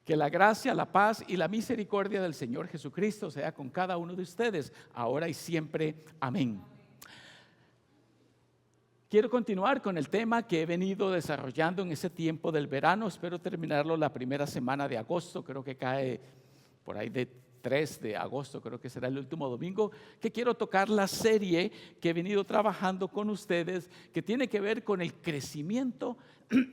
Que la gracia, la paz y la misericordia del Señor Jesucristo sea con cada uno de ustedes, ahora y siempre. Amén. Quiero continuar con el tema que he venido desarrollando en ese tiempo del verano. Espero terminarlo la primera semana de agosto. Creo que cae por ahí de 3 de agosto, creo que será el último domingo, que quiero tocar la serie que he venido trabajando con ustedes, que tiene que ver con el crecimiento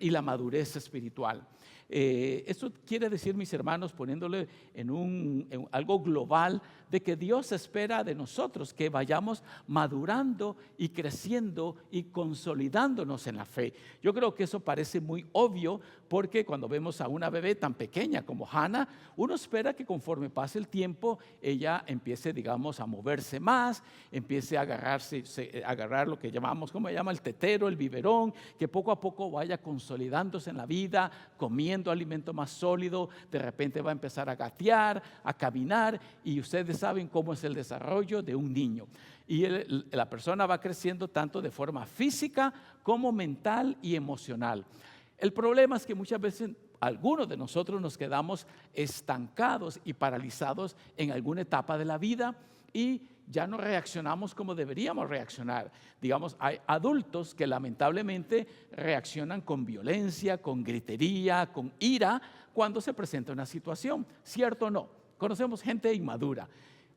y la madurez espiritual. Esto quiere decir, mis hermanos, poniéndole en algo global, de que Dios espera de nosotros que vayamos madurando y creciendo y consolidándonos en la fe. Yo creo que eso parece muy obvio, porque cuando vemos a una bebé tan pequeña como Hannah, uno espera que conforme pase el tiempo ella empiece, digamos, a moverse más, empiece a agarrar lo que llamamos, ¿cómo se llama? El tetero, el biberón, que poco a poco vaya consolidándose en la vida, comiendo alimento más sólido. De repente va a empezar a gatear, a caminar, y ustedes saben cómo es el desarrollo de un niño. Y la persona va creciendo tanto de forma física como mental y emocional. El problema es que muchas veces algunos de nosotros nos quedamos estancados y paralizados en alguna etapa de la vida y ya no reaccionamos como deberíamos reaccionar. Digamos, hay adultos que lamentablemente reaccionan con violencia, con gritería, con ira cuando se presenta una situación. ¿Cierto o no? Conocemos gente inmadura.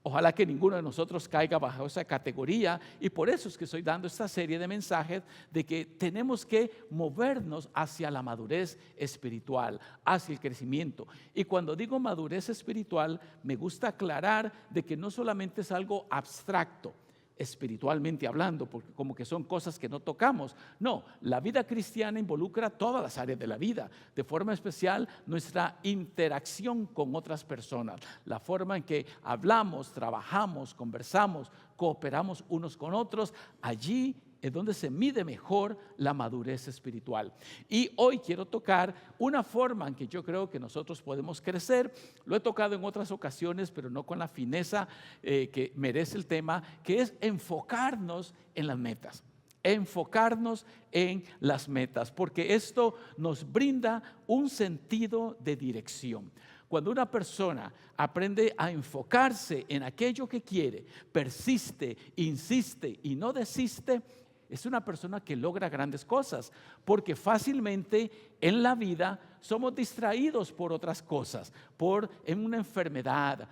Ojalá que ninguno de nosotros caiga bajo esa categoría, y por eso es que estoy dando esta serie de mensajes de que tenemos que movernos hacia la madurez espiritual, hacia el crecimiento. Y cuando digo madurez espiritual, me gusta aclarar de que no solamente es algo abstracto, espiritualmente hablando, porque como que son cosas que no tocamos. No, la vida cristiana involucra todas las áreas de la vida, de forma especial nuestra interacción con otras personas, la forma en que hablamos, trabajamos, conversamos, cooperamos unos con otros. Allí es donde se mide mejor la madurez espiritual. Y hoy quiero tocar una forma en que yo creo que nosotros podemos crecer. Lo he tocado en otras ocasiones, pero no con la fineza que merece el tema, que es enfocarnos en las metas. Enfocarnos en las metas, porque esto nos brinda un sentido de dirección. Cuando una persona aprende a enfocarse en aquello que quiere, persiste, insiste y no desiste, es una persona que logra grandes cosas, porque fácilmente en la vida somos distraídos por otras cosas, por una enfermedad,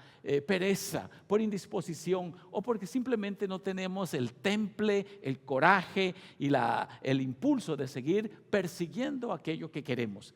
pereza, por indisposición, o porque simplemente no tenemos el temple, el coraje y el impulso de seguir persiguiendo aquello que queremos.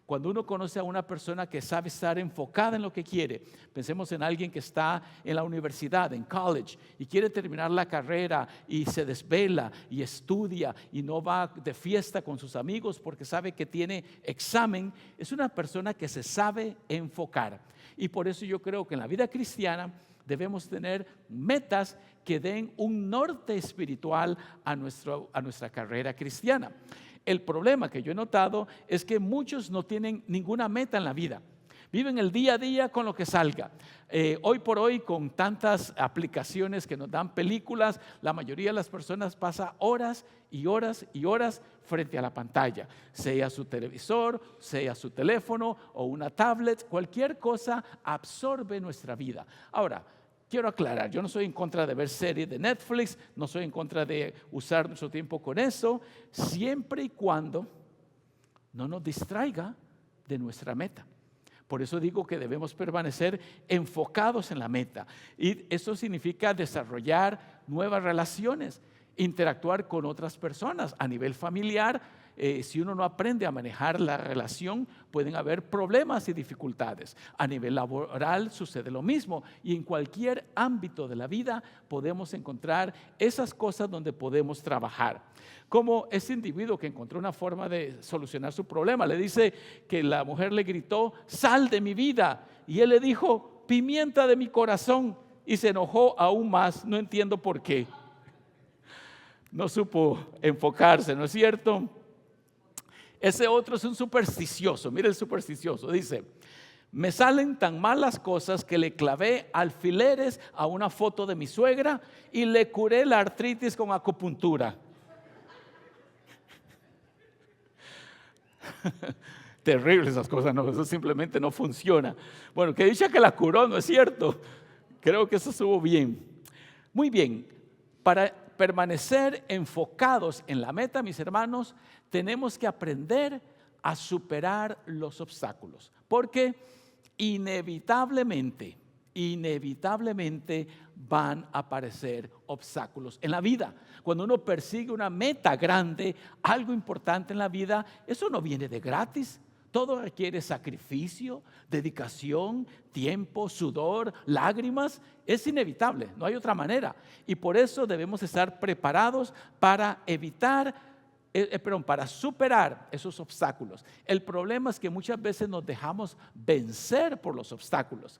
Cuando uno conoce a una persona que sabe estar enfocada en lo que quiere, pensemos en alguien que está en la universidad, en college, y quiere terminar la carrera y se desvela y estudia y no va de fiesta con sus amigos porque sabe que tiene examen. Es una persona que se sabe enfocar. Y por eso yo creo que en la vida cristiana debemos tener metas que den un norte espiritual a nuestra carrera cristiana. El problema que yo he notado es que muchos no tienen ninguna meta en la vida. Viven el día a día con lo que salga. Hoy por hoy, con tantas aplicaciones que nos dan películas, la mayoría de las personas pasa horas y horas y horas frente a la pantalla, sea su televisor, sea su teléfono o una tablet. Cualquier cosa absorbe nuestra vida. Ahora, quiero aclarar, yo no soy en contra de ver series de Netflix, no soy en contra de usar nuestro tiempo con eso, siempre y cuando no nos distraiga de nuestra meta. Por eso digo que debemos permanecer enfocados en la meta. Y eso significa desarrollar nuevas relaciones, interactuar con otras personas a nivel familiar. Si uno no aprende a manejar la relación, pueden haber problemas y dificultades. A nivel laboral sucede lo mismo, y en cualquier ámbito de la vida podemos encontrar esas cosas donde podemos trabajar. Como ese individuo que encontró una forma de solucionar su problema, le dice que la mujer le gritó: "Sal de mi vida", y él le dijo: "Pimienta de mi corazón", y se enojó aún más. No entiendo por qué. No supo enfocarse, ¿no es cierto? Ese otro es un supersticioso. Mire el supersticioso, dice: "Me salen tan mal las cosas que le clavé alfileres a una foto de mi suegra y le curé la artritis con acupuntura". terrible esas cosas, no, eso simplemente no funciona. Bueno, que dicha que la curó, ¿no es cierto? Creo que eso estuvo bien. Muy bien, para permanecer enfocados en la meta, mis hermanos, tenemos que aprender a superar los obstáculos, porque inevitablemente van a aparecer obstáculos en la vida. Cuando uno persigue una meta grande, algo importante en la vida, eso no viene de gratis. Todo requiere sacrificio, dedicación, tiempo, sudor, lágrimas. Es inevitable, no hay otra manera. Y por eso debemos estar preparados para para superar esos obstáculos. El problema es que muchas veces nos dejamos vencer por los obstáculos,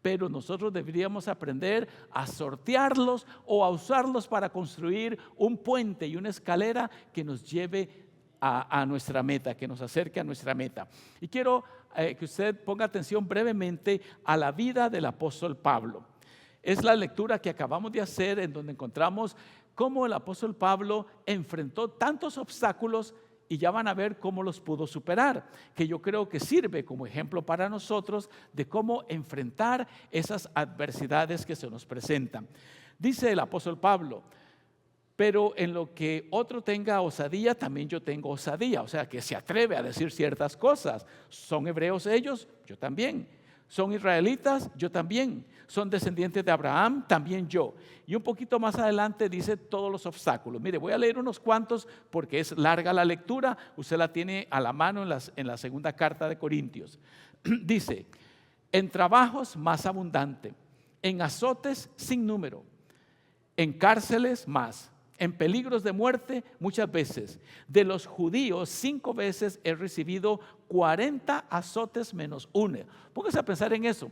pero nosotros deberíamos aprender a sortearlos o a usarlos para construir un puente y una escalera que nos lleve a nuestra meta, que nos acerque a nuestra meta. Y quiero que usted ponga atención brevemente a la vida del apóstol Pablo. Es la lectura que acabamos de hacer, en donde encontramos cómo el apóstol Pablo enfrentó tantos obstáculos y ya van a ver cómo los pudo superar, que yo creo que sirve como ejemplo para nosotros de cómo enfrentar esas adversidades que se nos presentan. Dice el apóstol Pablo: pero en lo que otro tenga osadía, también yo tengo osadía. O sea, que se atreve a decir ciertas cosas. ¿Son hebreos ellos? Yo también. ¿Son israelitas? Yo también. ¿Son descendientes de Abraham? También yo. Y un poquito más adelante dice todos los obstáculos. Mire, voy a leer unos cuantos porque es larga la lectura. Usted la tiene a la mano en la segunda carta de Corintios. Dice: en trabajos más abundante, en azotes sin número, en cárceles más, en peligros de muerte muchas veces. De los judíos 5 veces he recibido 40 azotes menos 1. Póngase a pensar en eso.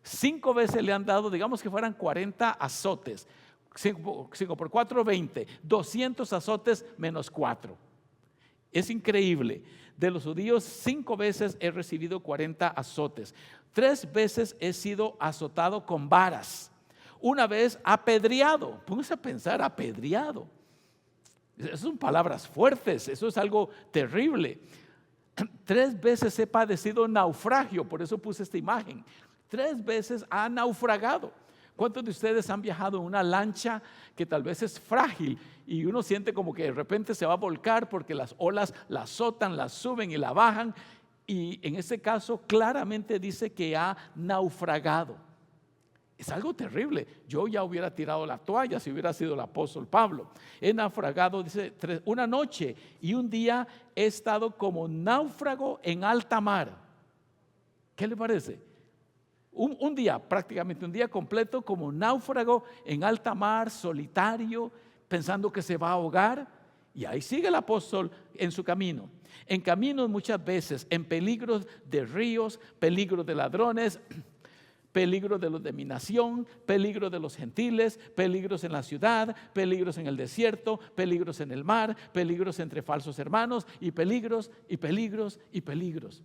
5 veces le han dado, digamos que fueran 40 azotes. 5 por 4, 20. 200 azotes menos 4. Es increíble. De los judíos 5 veces he recibido 40 azotes. 3 veces he sido azotado con varas. 1 vez apedreado. Póngase a pensar, apedreado. Esas son palabras fuertes, eso es algo terrible. 3 veces he padecido naufragio, por eso puse esta imagen. 3 veces ha naufragado. ¿Cuántos de ustedes han viajado en una lancha que tal vez es frágil y uno siente como que de repente se va a volcar porque las olas la azotan, la suben y la bajan? Y en ese caso claramente dice que ha naufragado. Es algo terrible. Yo ya hubiera tirado la toalla si hubiera sido el apóstol Pablo. He naufragado, dice, 1 noche y 1 día he estado como náufrago en alta mar. ¿Qué le parece? Un día, prácticamente un día completo como náufrago en alta mar, solitario, pensando que se va a ahogar. Y ahí sigue el apóstol en su camino. En caminos muchas veces, en peligros de ríos, peligros de ladrones, peligro de los de mi nación, peligro de los gentiles, peligros en la ciudad, peligros en el desierto, peligros en el mar, peligros entre falsos hermanos y peligros y peligros y peligros.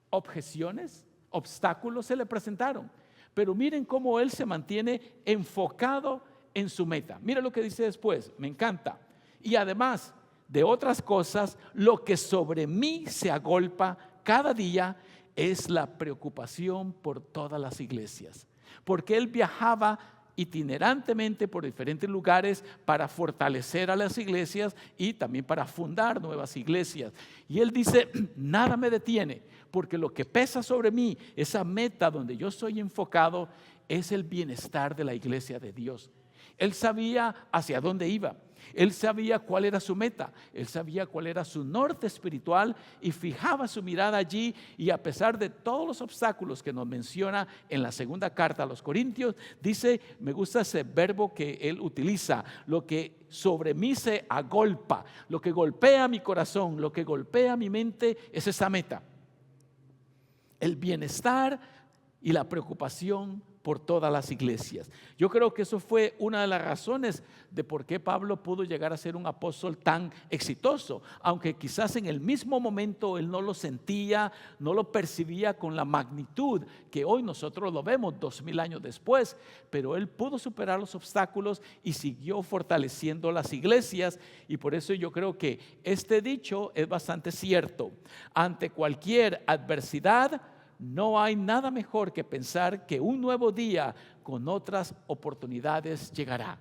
Objeciones, obstáculos se le presentaron, pero miren cómo él se mantiene enfocado en su meta. Mira lo que dice después, me encanta. Y además de otras cosas, lo que sobre mí se agolpa cada día es la preocupación por todas las iglesias, porque él viajaba itinerantemente por diferentes lugares para fortalecer a las iglesias y también para fundar nuevas iglesias. Y él dice, nada me detiene, porque lo que pesa sobre mí, esa meta donde yo estoy enfocado, es el bienestar de la iglesia de Dios. Él sabía hacia dónde iba. Él sabía cuál era su meta, él sabía cuál era su norte espiritual y fijaba su mirada allí. Y a pesar de todos los obstáculos que nos menciona en la segunda carta a los Corintios, dice, me gusta ese verbo que él utiliza, lo que sobre mí se agolpa, lo que golpea mi corazón, lo que golpea mi mente es esa meta, el bienestar y la preocupación por todas las iglesias. Yo creo que eso fue una de las razones de por qué Pablo pudo llegar a ser un apóstol tan exitoso, aunque quizás en el mismo momento él no lo sentía, no lo percibía con la magnitud que hoy nosotros lo vemos 2000 años después, pero él pudo superar los obstáculos y siguió fortaleciendo las iglesias, y por eso yo creo que este dicho es bastante cierto. Ante cualquier adversidad, no hay nada mejor que pensar que un nuevo día con otras oportunidades llegará.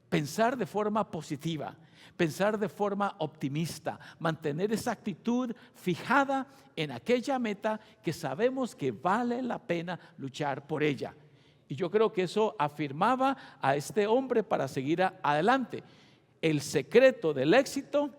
Pensar de forma positiva, pensar de forma optimista, mantener esa actitud fijada en aquella meta que sabemos que vale la pena luchar por ella. Y yo creo que eso afirmaba a este hombre para seguir adelante. El secreto del éxito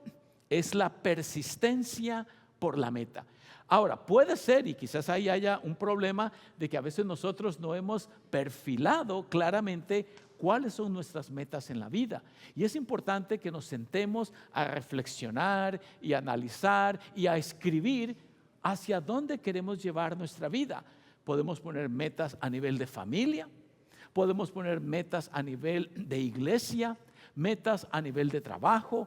es la persistencia por la meta. Ahora, puede ser, y quizás ahí haya un problema, de que a veces nosotros no hemos perfilado claramente cuáles son nuestras metas en la vida. Y es importante que nos sentemos a reflexionar y a analizar y a escribir hacia dónde queremos llevar nuestra vida. Podemos poner metas a nivel de familia, podemos poner metas a nivel de iglesia, metas a nivel de trabajo,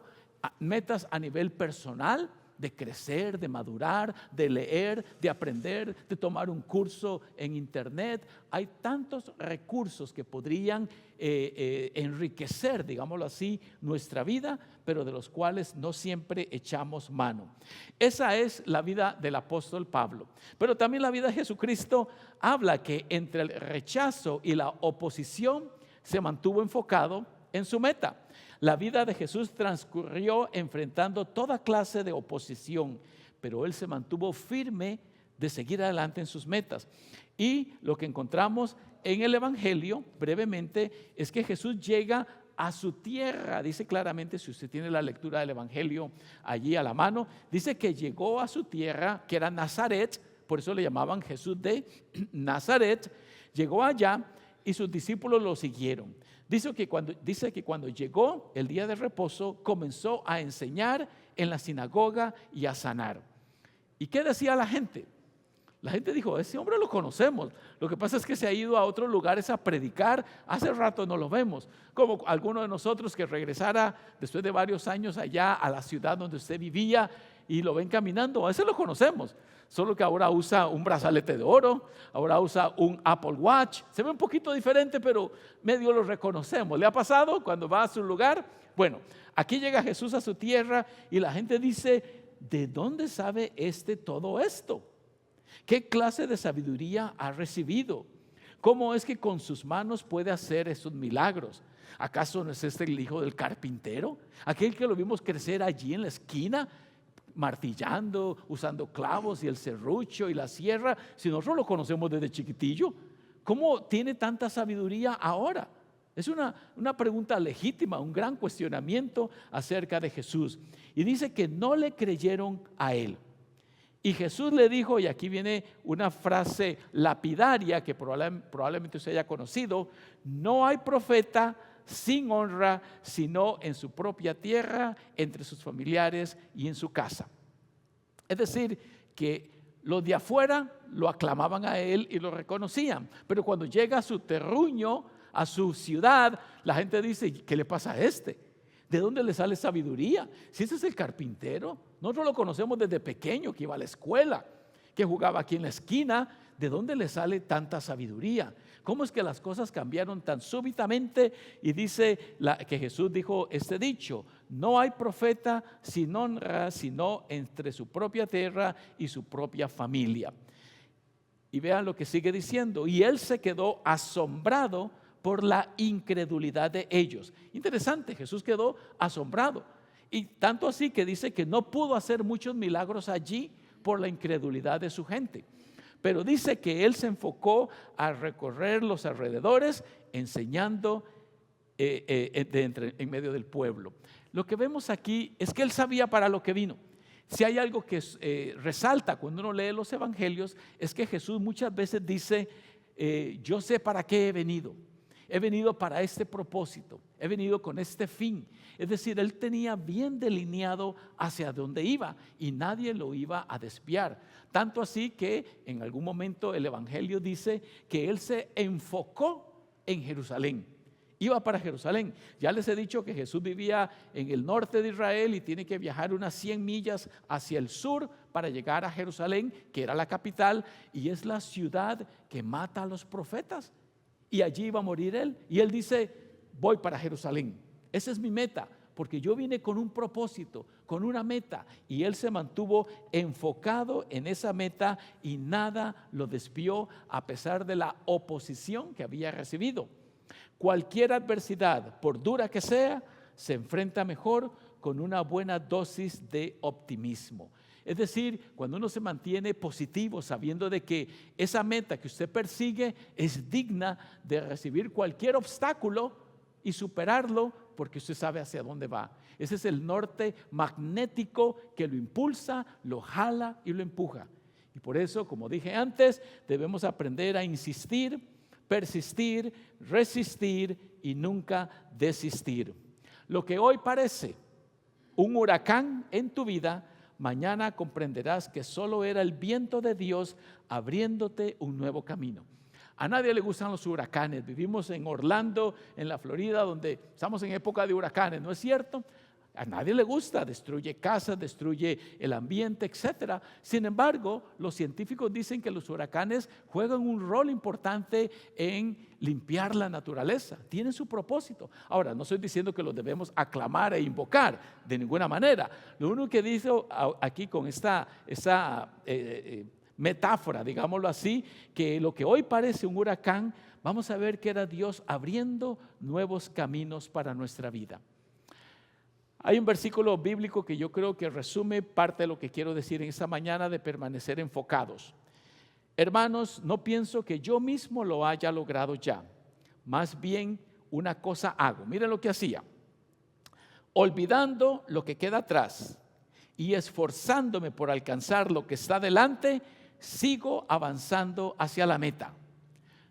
metas a nivel personal, de crecer, de madurar, de leer, de aprender, de tomar un curso en internet. Hay tantos recursos que podrían enriquecer, digámoslo así, nuestra vida, pero de los cuales no siempre echamos mano. Esa es la vida del apóstol Pablo. Pero también la vida de Jesucristo habla que entre el rechazo y la oposición se mantuvo enfocado en su meta. La vida de Jesús transcurrió enfrentando toda clase de oposición, pero él se mantuvo firme de seguir adelante en sus metas. Y lo que encontramos en el Evangelio, brevemente, es que Jesús llega a su tierra. Dice claramente, si usted tiene la lectura del Evangelio allí a la mano, dice que llegó a su tierra, que era Nazaret, por eso le llamaban Jesús de Nazaret. Llegó allá y sus discípulos lo siguieron. Dice que cuando llegó el día de reposo, comenzó a enseñar en la sinagoga y a sanar. ¿Y qué decía la gente? La gente dijo, ese hombre lo conocemos. Lo que pasa es que se ha ido a otros lugares a predicar. Hace rato no lo vemos. Como alguno de nosotros que regresara después de varios años allá a la ciudad donde usted vivía y lo ven caminando. A ese lo conocemos. Solo que ahora usa un brazalete de oro, ahora usa un Apple Watch. Se ve un poquito diferente, pero medio lo reconocemos. ¿Le ha pasado cuando va a su lugar? Bueno, aquí llega Jesús a su tierra y la gente dice, ¿de dónde sabe todo esto? ¿Qué clase de sabiduría ha recibido? ¿Cómo es que con sus manos puede hacer esos milagros? ¿Acaso no es este el hijo del carpintero? Aquel que lo vimos crecer allí en la esquina, martillando, usando clavos y el serrucho y la sierra. Si nosotros lo conocemos desde chiquitillo, ¿cómo tiene tanta sabiduría ahora? Es una pregunta legítima, un gran cuestionamiento acerca de Jesús. Y dice que no le creyeron a él. Y Jesús le dijo, y aquí viene una frase lapidaria que probablemente usted haya conocido: no hay profeta sin honra, sino en su propia tierra, entre sus familiares y en su casa. Es decir, que los de afuera lo aclamaban a él y lo reconocían, pero cuando llega a su terruño, a su ciudad, la gente dice, ¿qué le pasa a este? ¿De dónde le sale sabiduría? Si ese es el carpintero, nosotros lo conocemos desde pequeño, que iba a la escuela, que jugaba aquí en la esquina. ¿De dónde le sale tanta sabiduría? ¿Cómo es que las cosas cambiaron tan súbitamente? Y dice que Jesús dijo este dicho: no hay profeta sin honra, sino entre su propia tierra y su propia familia. Y vean lo que sigue diciendo: y él se quedó asombrado por la incredulidad de ellos. Interesante, Jesús quedó asombrado. Y tanto así que dice que no pudo hacer muchos milagros allí por la incredulidad de su gente. Pero dice que él se enfocó a recorrer los alrededores, enseñando en medio del pueblo. Lo que vemos aquí es que él sabía para lo que vino. Si hay algo que resalta cuando uno lee los evangelios, es que Jesús muchas veces dice, yo sé para qué he venido. he venido para este propósito, he venido con este fin. Es decir, él tenía bien delineado hacia dónde iba y nadie lo iba a desviar. Tanto así que en algún momento el Evangelio dice que él se enfocó en Jerusalén. Iba para Jerusalén. Ya les he dicho que Jesús vivía en el norte de Israel y tiene que viajar unas 100 millas hacia el sur para llegar a Jerusalén, que era la capital y es la ciudad que mata a los profetas. Y allí iba a morir él. Y él dice, voy para Jerusalén. Esa es mi meta, porque yo vine con un propósito, con una meta. Y él se mantuvo enfocado en esa meta y nada lo desvió a pesar de la oposición que había recibido. Cualquier adversidad, por dura que sea, se enfrenta mejor con una buena dosis de optimismo. Es decir, cuando uno se mantiene positivo, sabiendo de que esa meta que usted persigue es digna de recibir cualquier obstáculo y superarlo, porque usted sabe hacia dónde va. Ese es el norte magnético que lo impulsa, lo jala y lo empuja. Y por eso, como dije antes, debemos aprender a insistir, persistir, resistir y nunca desistir. Lo que hoy parece un huracán en tu vida, mañana comprenderás que solo era el viento de Dios abriéndote un nuevo camino. A nadie le gustan los huracanes. Vivimos en Orlando, en la Florida, donde estamos en época de huracanes, ¿no es cierto? A nadie le gusta, destruye casas, destruye el ambiente, etc. Sin embargo, los científicos dicen que los huracanes juegan un rol importante en limpiar la naturaleza, tienen su propósito. Ahora, no estoy diciendo que los debemos aclamar e invocar de ninguna manera. Lo único que dice aquí con esta metáfora, digámoslo así, que lo que hoy parece un huracán, vamos a ver que era Dios abriendo nuevos caminos para nuestra vida. Hay un versículo bíblico que yo creo que resume parte de lo que quiero decir en esta mañana de permanecer enfocados. Hermanos, no pienso que yo mismo lo haya logrado ya. Más bien una cosa hago. Miren lo que hacía. Olvidando lo que queda atrás y esforzándome por alcanzar lo que está delante, sigo avanzando hacia la meta.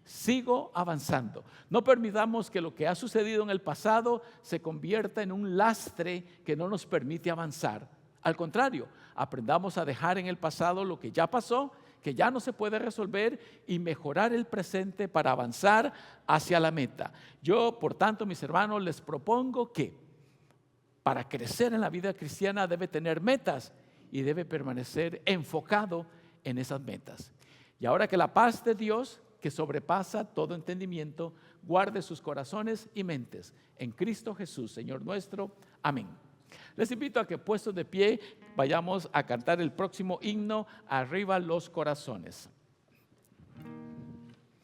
Sigo avanzando. No permitamos que lo que ha sucedido en el pasado se convierta en un lastre que no nos permite avanzar. Al contrario, aprendamos a dejar en el pasado lo que ya pasó, que ya no se puede resolver y mejorar el presente para avanzar hacia la meta. Yo, por tanto, mis hermanos, les propongo que para crecer en la vida cristiana debe tener metas y debe permanecer enfocado en esas metas. Y ahora que la paz de Dios, que sobrepasa todo entendimiento, guarde sus corazones y mentes en Cristo Jesús, Señor nuestro. Amén. Les invito a que, puestos de pie, vayamos a cantar el próximo himno, Arriba los corazones.